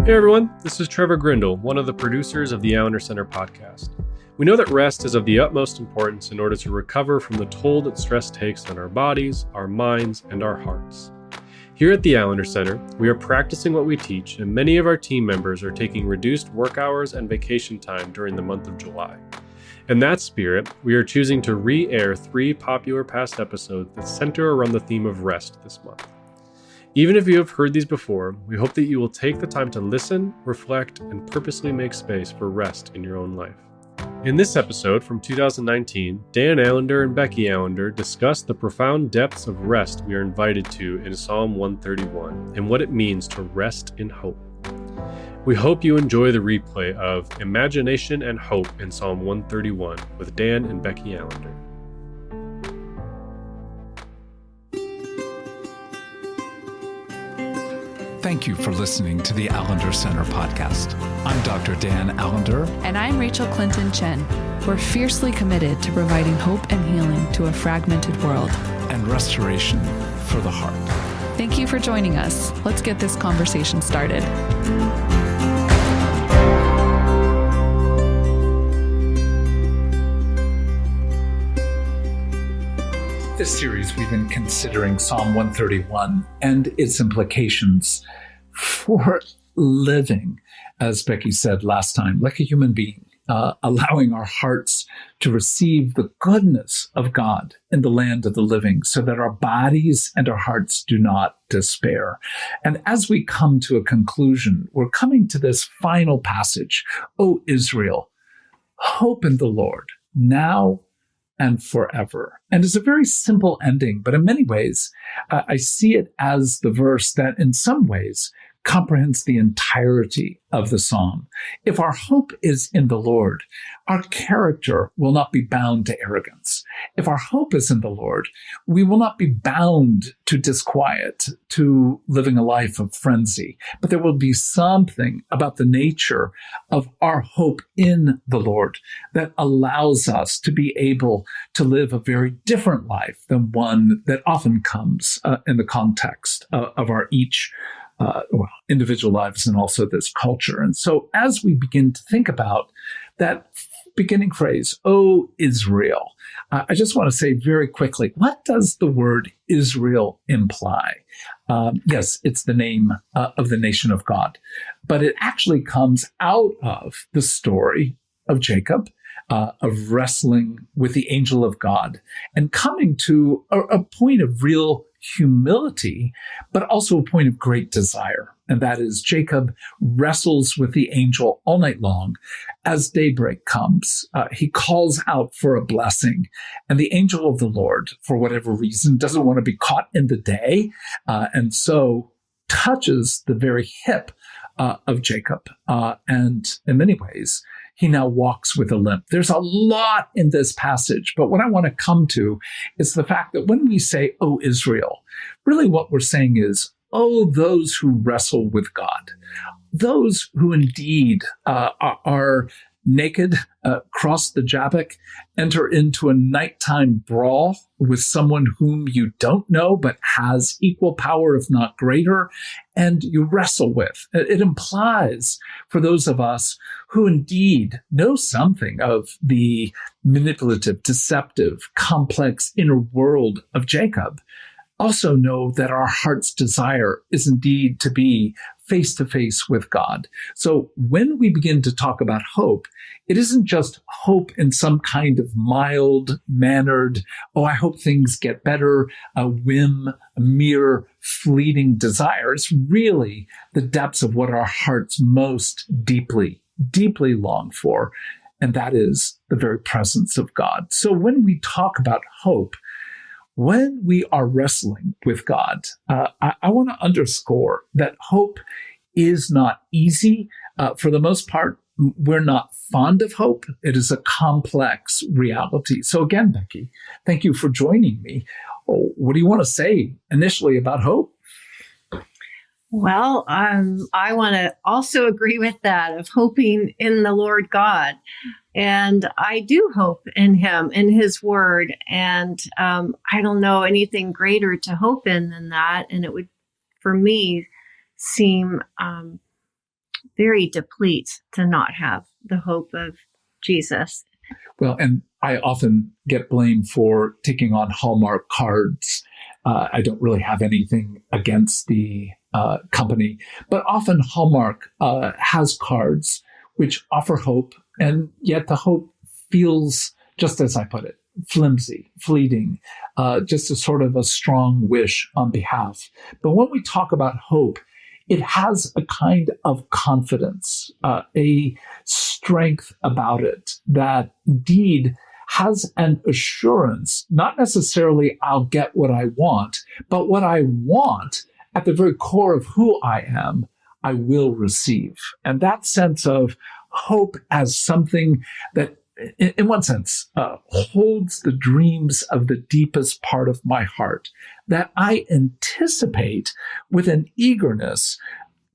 Hey everyone, this is Trevor Grindle, one of the producers of the Allender Center podcast. We know that rest is of the utmost importance in order to recover from the toll that stress takes on our bodies, our minds, and our hearts. Here at the Allender Center, we are practicing what we teach, and many of our team members are taking reduced work hours and vacation time during the month of July. In that spirit, we are choosing to re-air 3 popular past episodes that center around the theme of rest this month. Even if you have heard these before, we hope that you will take the time to listen, reflect, and purposely make space for rest in your own life. In this episode from 2019, Dan Allender and Becky Allender discuss the profound depths of rest we are invited to in Psalm 131 and what it means to rest in hope. We hope you enjoy the replay of Imagination and Hope in Psalm 131 with Dan and Becky Allender. Thank you for listening to the Allender Center podcast. I'm Dr. Dan Allender. And I'm Rachel Clinton Chen. We're fiercely committed to providing hope and healing to a fragmented world. And restoration for the heart. Thank you for joining us. Let's get this conversation started. This series, we've been considering Psalm 131 and its implications for living, as Becky said last time, like a human being, allowing our hearts to receive the goodness of God in the land of the living so that our bodies and our hearts do not despair. And as we come to a conclusion, we're coming to this final passage. O Israel, hope in the Lord now and forever. And it's a very simple ending, but in many ways, I see it as the verse that in some ways comprehends the entirety of the psalm. If our hope is in the Lord, our character will not be bound to arrogance. If our hope is in the Lord, we will not be bound to disquiet, to living a life of frenzy. But there will be something about the nature of our hope in the Lord that allows us to be able to live a very different life than one that often comes in the context of our individual lives and also this culture. And so as we begin to think about that beginning phrase, O Israel, I just want to say very quickly, what does the word Israel imply? Yes, it's the name of the nation of God, but it actually comes out of the story of Jacob, of wrestling with the angel of God and coming to a point of real humility, but also a point of great desire. And that is Jacob wrestles with the angel all night long. As daybreak comes, he calls out for a blessing. And the angel of the Lord, for whatever reason, doesn't want to be caught in the day. And so touches the very hip of Jacob. And in many ways, he now walks with a limp. There's a lot in this passage, but what I want to come to is the fact that when we say, O Israel, really what we're saying is, oh, those who wrestle with God, those who indeed are naked, cross the Jabbok, enter into a nighttime brawl with someone whom you don't know but has equal power, if not greater, and you wrestle with. It implies for those of us who indeed know something of the manipulative, deceptive, complex inner world of Jacob, also know that our heart's desire is indeed to be face to face with God. So when we begin to talk about hope, it isn't just hope in some kind of mild-mannered, oh, I hope things get better, a whim, a mere fleeting desire. It's really the depths of what our hearts most deeply long for, and that is the very presence of God. So when we talk about hope, when we are wrestling with God, I want to underscore that hope is not easy. For the most part, we're not fond of hope. It is a complex reality. So again, Becky, thank you for joining me. What do you want to say initially about hope? Well, I want to also agree with that of hoping in the Lord God. And I do hope in him, in his word. And I don't know anything greater to hope in than that. And it would, for me, seem very deplete to not have the hope of Jesus. Well, and I often get blamed for taking on Hallmark cards. I don't really have anything against the company, but often Hallmark has cards which offer hope, and yet the hope feels, just as I put it, flimsy, fleeting, just a sort of a strong wish on behalf. But when we talk about hope, it has a kind of confidence, a strength about it that indeed has an assurance, not necessarily I'll get what I want, but what I want at the very core of who I am, I will receive. And that sense of hope as something that, in one sense, holds the dreams of the deepest part of my heart, that I anticipate with an eagerness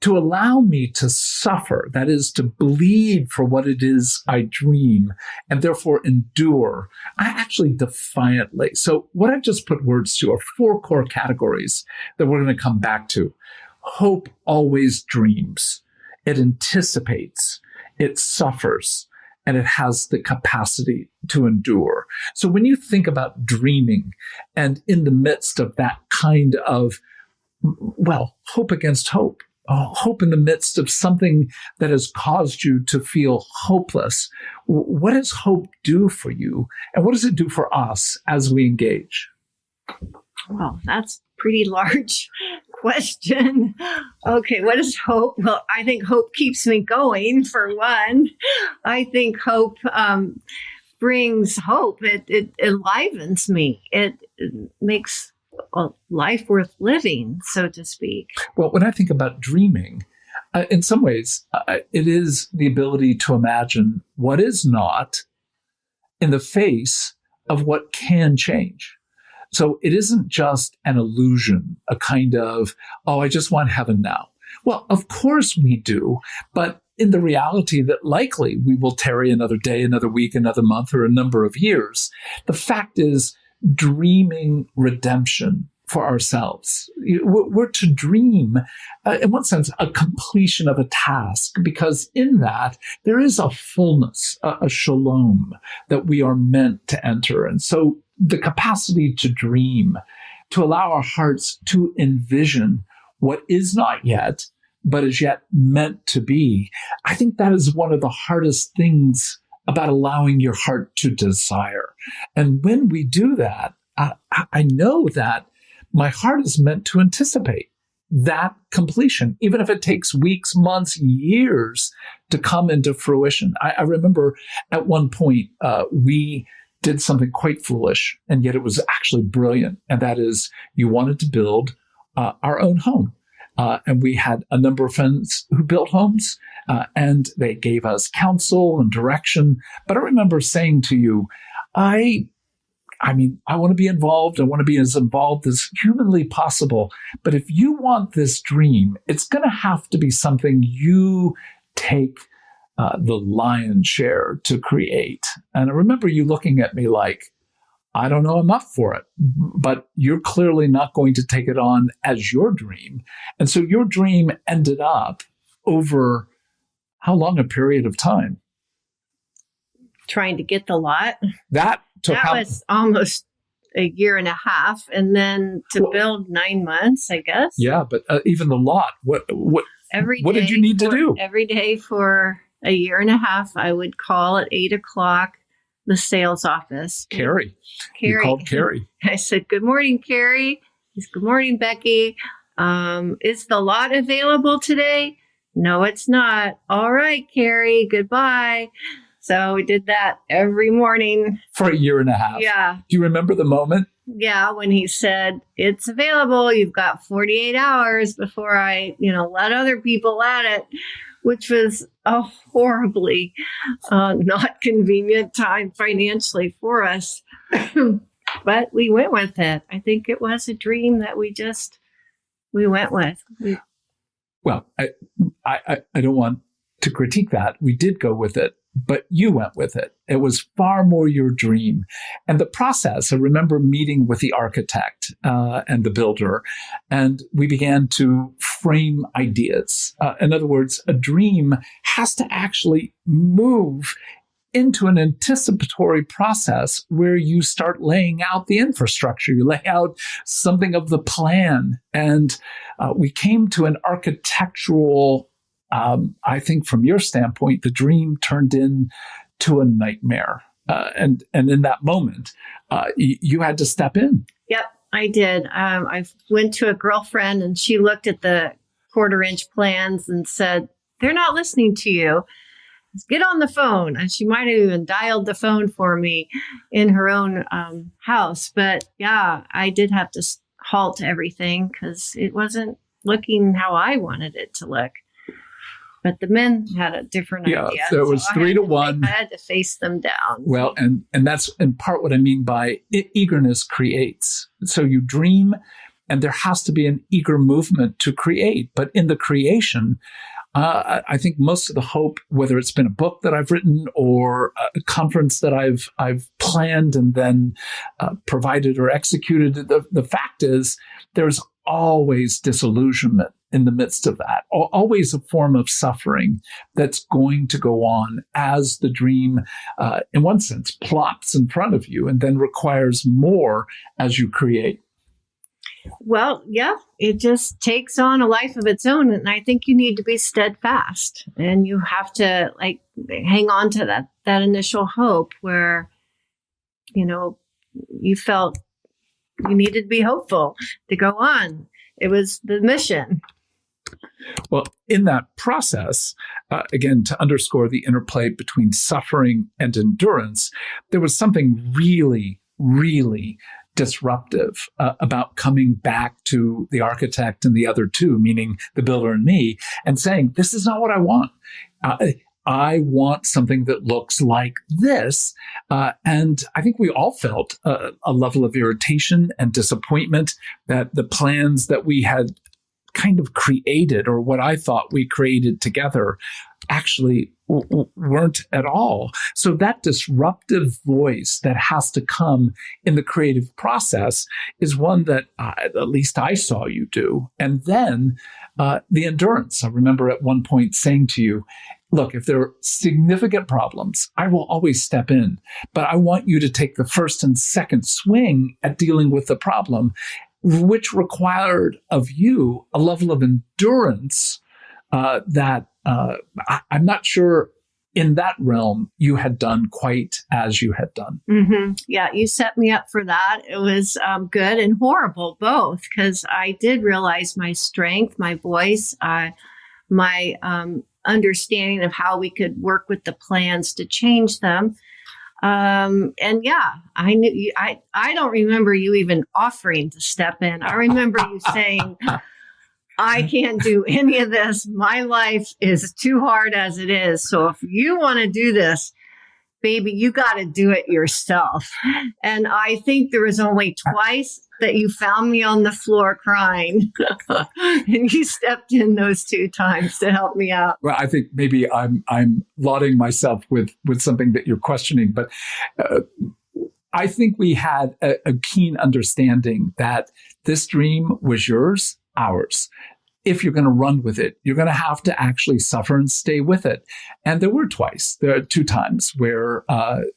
to allow me to suffer, that is, to bleed for what it is I dream, and therefore endure, I actually defiantly. So what I've just put words to are 4 core categories that we're going to come back to. Hope always dreams. It anticipates. It suffers. And it has the capacity to endure. So when you think about dreaming, and in the midst of that kind of, well, hope against hope, hope in the midst of something that has caused you to feel hopeless, what does hope do for you? And what does it do for us as we engage? Well, that's a pretty large question. Okay, what is hope? Well, I think hope keeps me going, for one. I think hope brings hope. It enlivens me. It makes life worth living, so to speak. Well, when I think about dreaming, in some ways, it is the ability to imagine what is not in the face of what can change. So it isn't just an illusion, a kind of, oh, I just want heaven now. Well, of course we do, but in the reality that likely we will tarry another day, another week, another month, or a number of years. The fact is, dreaming redemption for ourselves. We're to dream, in one sense, a completion of a task, because in that there is a fullness, a shalom that we are meant to enter. And so the capacity to dream, to allow our hearts to envision what is not yet, but is yet meant to be, I think that is one of the hardest things about allowing your heart to desire. And when we do that, I know that my heart is meant to anticipate that completion, even if it takes weeks, months, years to come into fruition. I remember at one point, we did something quite foolish, and yet it was actually brilliant. And that is, you wanted to build our own home. And we had a number of friends who built homes, and they gave us counsel and direction. But I remember saying to you, I want to be involved. I want to be as involved as humanly possible. But if you want this dream, it's going to have to be something you take the lion's share to create. And I remember you looking at me like, I don't know, I'm up for it, but you're clearly not going to take it on as your dream. And so your dream ended up over how long a period of time? Trying to get the lot. That was almost a year and a half. And then to build 9 months, I guess. Yeah, but even the lot, what did you need to do? Every day for a year and a half, I would call at 8:00 the sales office. Carrie. You called Carrie. I said, "Good morning, Carrie." He said, "Good morning, Becky. Is the lot available today?" "No, it's not." "All right, Carrie, goodbye." So we did that every morning. For a year and a half. Yeah. Do you remember the moment? Yeah, when he said, "It's available. You've got 48 hours before I, let other people at it," which was a horribly not convenient time financially for us. But we went with it. I think it was a dream that we went with. Well, I don't want to critique that. We did go with it, but you went with it. It was far more your dream. And the process, I remember meeting with the architect and the builder, and we began to frame ideas. In other words, a dream has to actually move into an anticipatory process where you start laying out the infrastructure. You lay out something of the plan. And we came to an architectural, I think from your standpoint, the dream turned into a nightmare. And in that moment, you had to step in. Yep, I did. I went to a girlfriend and she looked at the 1/4-inch plans and said, "They're not listening to you. Get on the phone." And she might have even dialed the phone for me in her own house. But yeah, I did have to halt everything because it wasn't looking how I wanted it to look. But the men had a different idea. So it was 3-1. I had to face them down. Well, and that's in part what I mean by eagerness creates. So you dream, and there has to be an eager movement to create. But in the creation, I think most of the hope, whether it's been a book that I've written or a conference that I've planned and then provided or executed, the fact is there's always disillusionment in the midst of that, always a form of suffering that's going to go on as the dream, in one sense, plops in front of you and then requires more as you create. Well, yeah, it just takes on a life of its own. And I think you need to be steadfast and you have to hang on to that initial hope where, you felt you needed to be hopeful to go on. It was the mission. Well, in that process, again, to underscore the interplay between suffering and endurance, there was something really, really disruptive about coming back to the architect and the other two, meaning the builder and me, and saying, this is not what I want. I want something that looks like this. And I think we all felt a level of irritation and disappointment that the plans that we had kind of created, or what I thought we created together, actually weren't at all. So that disruptive voice that has to come in the creative process is one that at least I saw you do. And then the endurance. I remember at one point saying to you, look, if there are significant problems, I will always step in, but I want you to take the first and second swing at dealing with the problem, which required of you a level of endurance that I'm not sure in that realm you had done quite as you had done. Mm-hmm. Yeah, you set me up for that. It was good and horrible, both, because I did realize my strength, my voice, my understanding of how we could work with the plans to change them. And yeah, I knew you, I don't remember you even offering to step in. I remember you saying, I can't do any of this. My life is too hard as it is. So if you want to do this, baby, you got to do it yourself. And I think there was only twice that you found me on the floor crying. And you stepped in those 2 times to help me out. Well, I think maybe I'm lauding myself with something that you're questioning, but I think we had a keen understanding that this dream was yours, ours. If you're going to run with it, you're going to have to actually suffer and stay with it. And there are 2 times where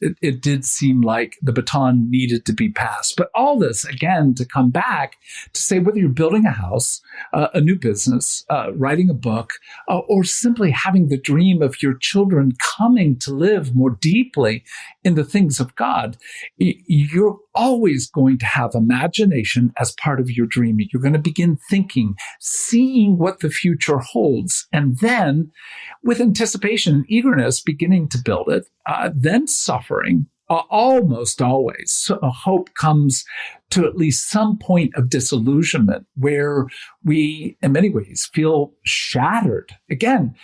it did seem like the baton needed to be passed. But all this, again, to come back to say whether you're building a house, a new business, writing a book, or simply having the dream of your children coming to live more deeply in the things of God, you're always going to have imagination as part of your dreaming. You're going to begin thinking, seeing what the future holds, and then with anticipation and eagerness, beginning to build it, then suffering. Almost always, so hope comes to at least some point of disillusionment where we, in many ways, feel shattered. Again,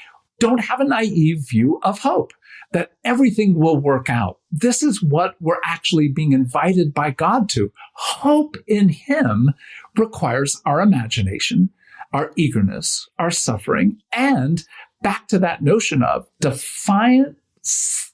don't have a naive view of hope, that everything will work out. This is what we're actually being invited by God to. Hope in Him requires our imagination, our eagerness, our suffering, and back to that notion of defiant,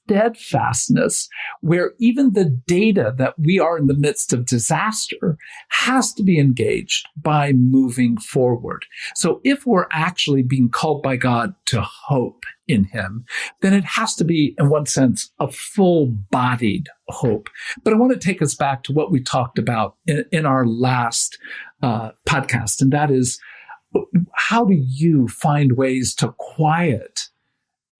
steadfastness where even the data that we are in the midst of disaster has to be engaged by moving forward. So if we're actually being called by God to hope in him, then it has to be, in one sense, a full-bodied hope. But I want to take us back to what we talked about in our last podcast, and that is, how do you find ways to quiet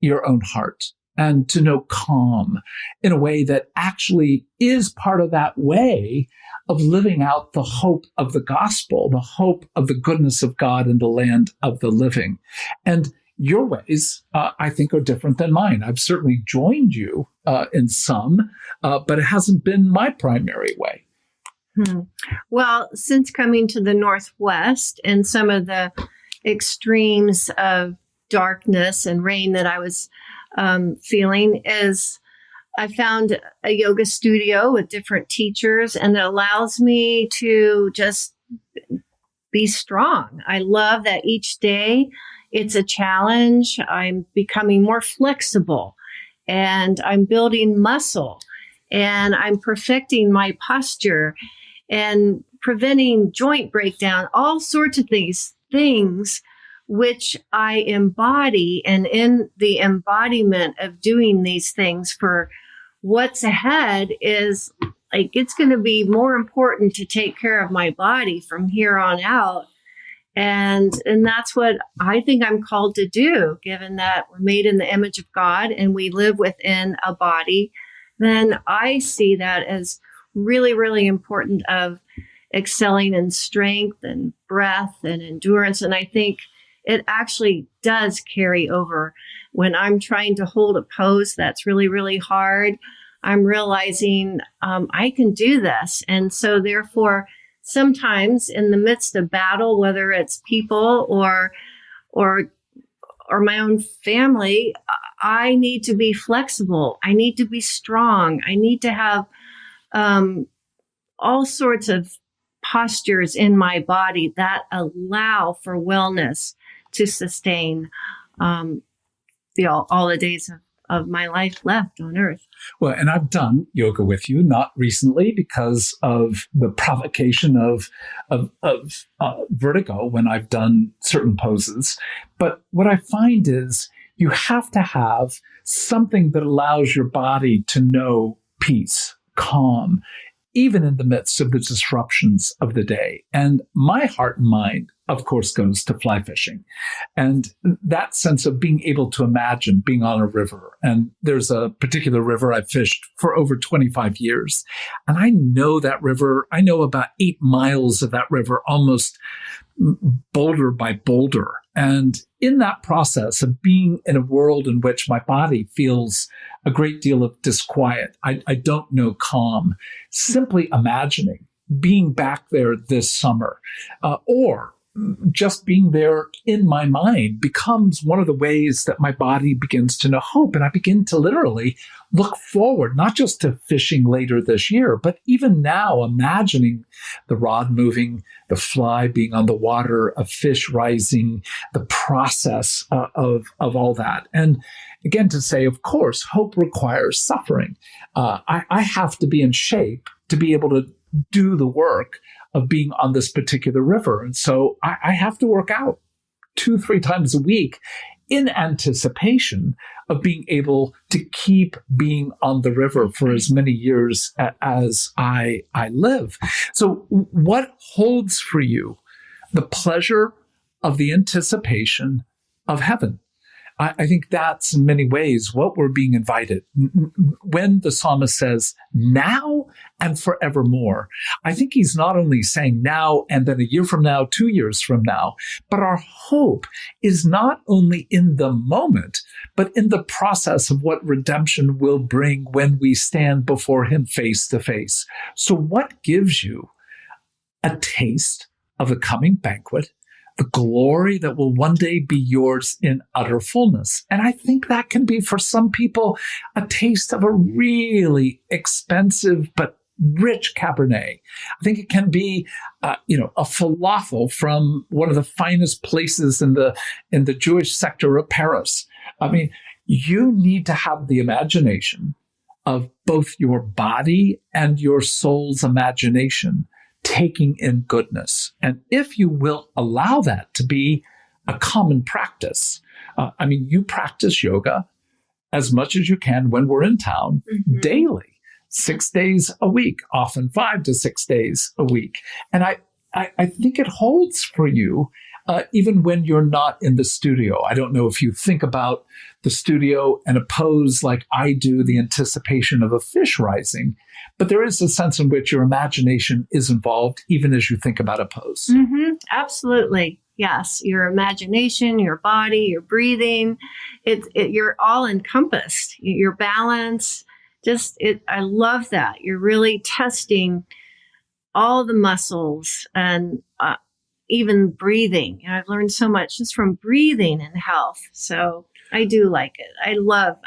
your own heart and to know calm in a way that actually is part of that way of living out the hope of the gospel, the hope of the goodness of God in the land of the living? And your ways, I think, are different than mine. I've certainly joined you in some, but it hasn't been my primary way. Well, since coming to the Northwest and some of the extremes of darkness and rain that I was feeling, is I found a yoga studio with different teachers, and it allows me to just be strong. I love that each day it's a challenge. I'm becoming more flexible, and I'm building muscle, and I'm perfecting my posture and preventing joint breakdown, all sorts of things which I embody. And in the embodiment of doing these things for what's ahead is like, it's going to be more important to take care of my body from here on out. And that's what I think I'm called to do, given that we're made in the image of God and we live within a body. Then I see that as really, really important of excelling in strength and breath and endurance. And I think it actually does carry over when I'm trying to hold a pose that's really, really hard. I'm realizing I can do this. And so therefore, sometimes in the midst of battle, whether it's people or my own family, I need to be flexible. I need to be strong. I need to have all sorts of postures in my body that allow for wellness to sustain all the days of my life left on earth. Well, and I've done yoga with you, not recently because of the provocation of vertigo when I've done certain poses. But what I find is you have to have something that allows your body to know peace, calm, even in the midst of the disruptions of the day. And my heart and mind, of course, goes to fly fishing. And that sense of being able to imagine being on a river. And there's a particular river I've fished for over 25 years. And I know that river. I know about 8 miles of that river, almost boulder by boulder. And in that process of being in a world in which my body feels a great deal of disquiet, I don't know calm, simply imagining being back there this summer, or just being there in my mind becomes one of the ways that my body begins to know hope. And I begin to literally look forward, not just to fishing later this year, but even now imagining the rod moving, the fly being on the water, a fish rising, the process of all that. And again, to say, of course, hope requires suffering. I have to be in shape to be able to do the work of being on this particular river. And so I have to work out 2-3 times a week in anticipation of being able to keep being on the river for as many years as I live. So what holds for you the pleasure of the anticipation of heaven? I think that's in many ways what we're being invited. When the psalmist says now and forevermore, I think he's not only saying now and then a year from now, 2 years from now, but our hope is not only in the moment, but in the process of what redemption will bring when we stand before him face to face. So what gives you a taste of the coming banquet, the glory that will one day be yours in utter fullness? And I think that can be, for some people, a taste of a really expensive but rich Cabernet. I think it can be, a falafel from one of the finest places in the Jewish sector of Paris. I mean, You need to have the imagination of both your body and your soul's imagination taking in goodness. And if you will allow that to be a common practice, you practice yoga as much as you can when we're in town daily, 6 days a week, often 5 to 6 days a week. And I think it holds for you even when you're not in the studio. I don't know if you think about the studio and a pose like I do, the anticipation of a fish rising, but there is a sense in which your imagination is involved even as you think about a pose. Absolutely. Yes. Your imagination, your body, your breathing, you're all encompassed. Your balance, I love that. You're really testing all the muscles and even breathing. I've learned so much just from breathing and health. So I do like it. I love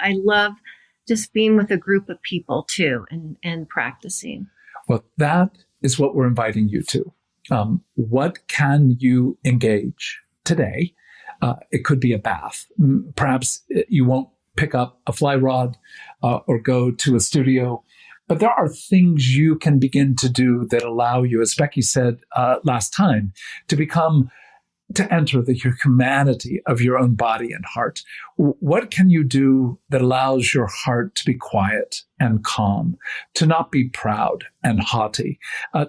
just being with a group of people too and practicing. Well, that is what we're inviting you to. What can you engage today? It could be a bath. Perhaps you won't pick up a fly rod or go to a studio, but there are things you can begin to do that allow you, as Becky said last time, to enter the humanity of your own body and heart. What can you do that allows your heart to be quiet and calm, to not be proud and haughty,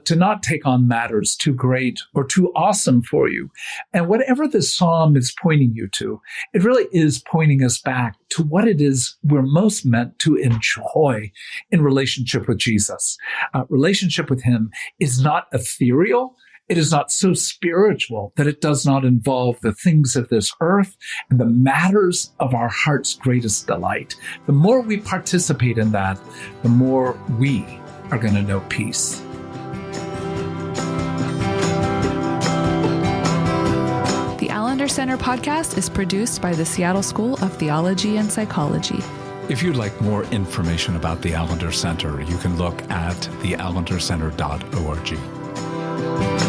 to not take on matters too great or too awesome for you? And whatever this psalm is pointing you to, it really is pointing us back to what it is we're most meant to enjoy in relationship with Jesus. Relationship with him is not ethereal. It is not so spiritual that it does not involve the things of this earth and the matters of our heart's greatest delight. The more we participate in that, the more we are going to know peace. The Allender Center podcast is produced by the Seattle School of Theology and Psychology. If you'd like more information about the Allender Center, you can look at theallendercenter.org.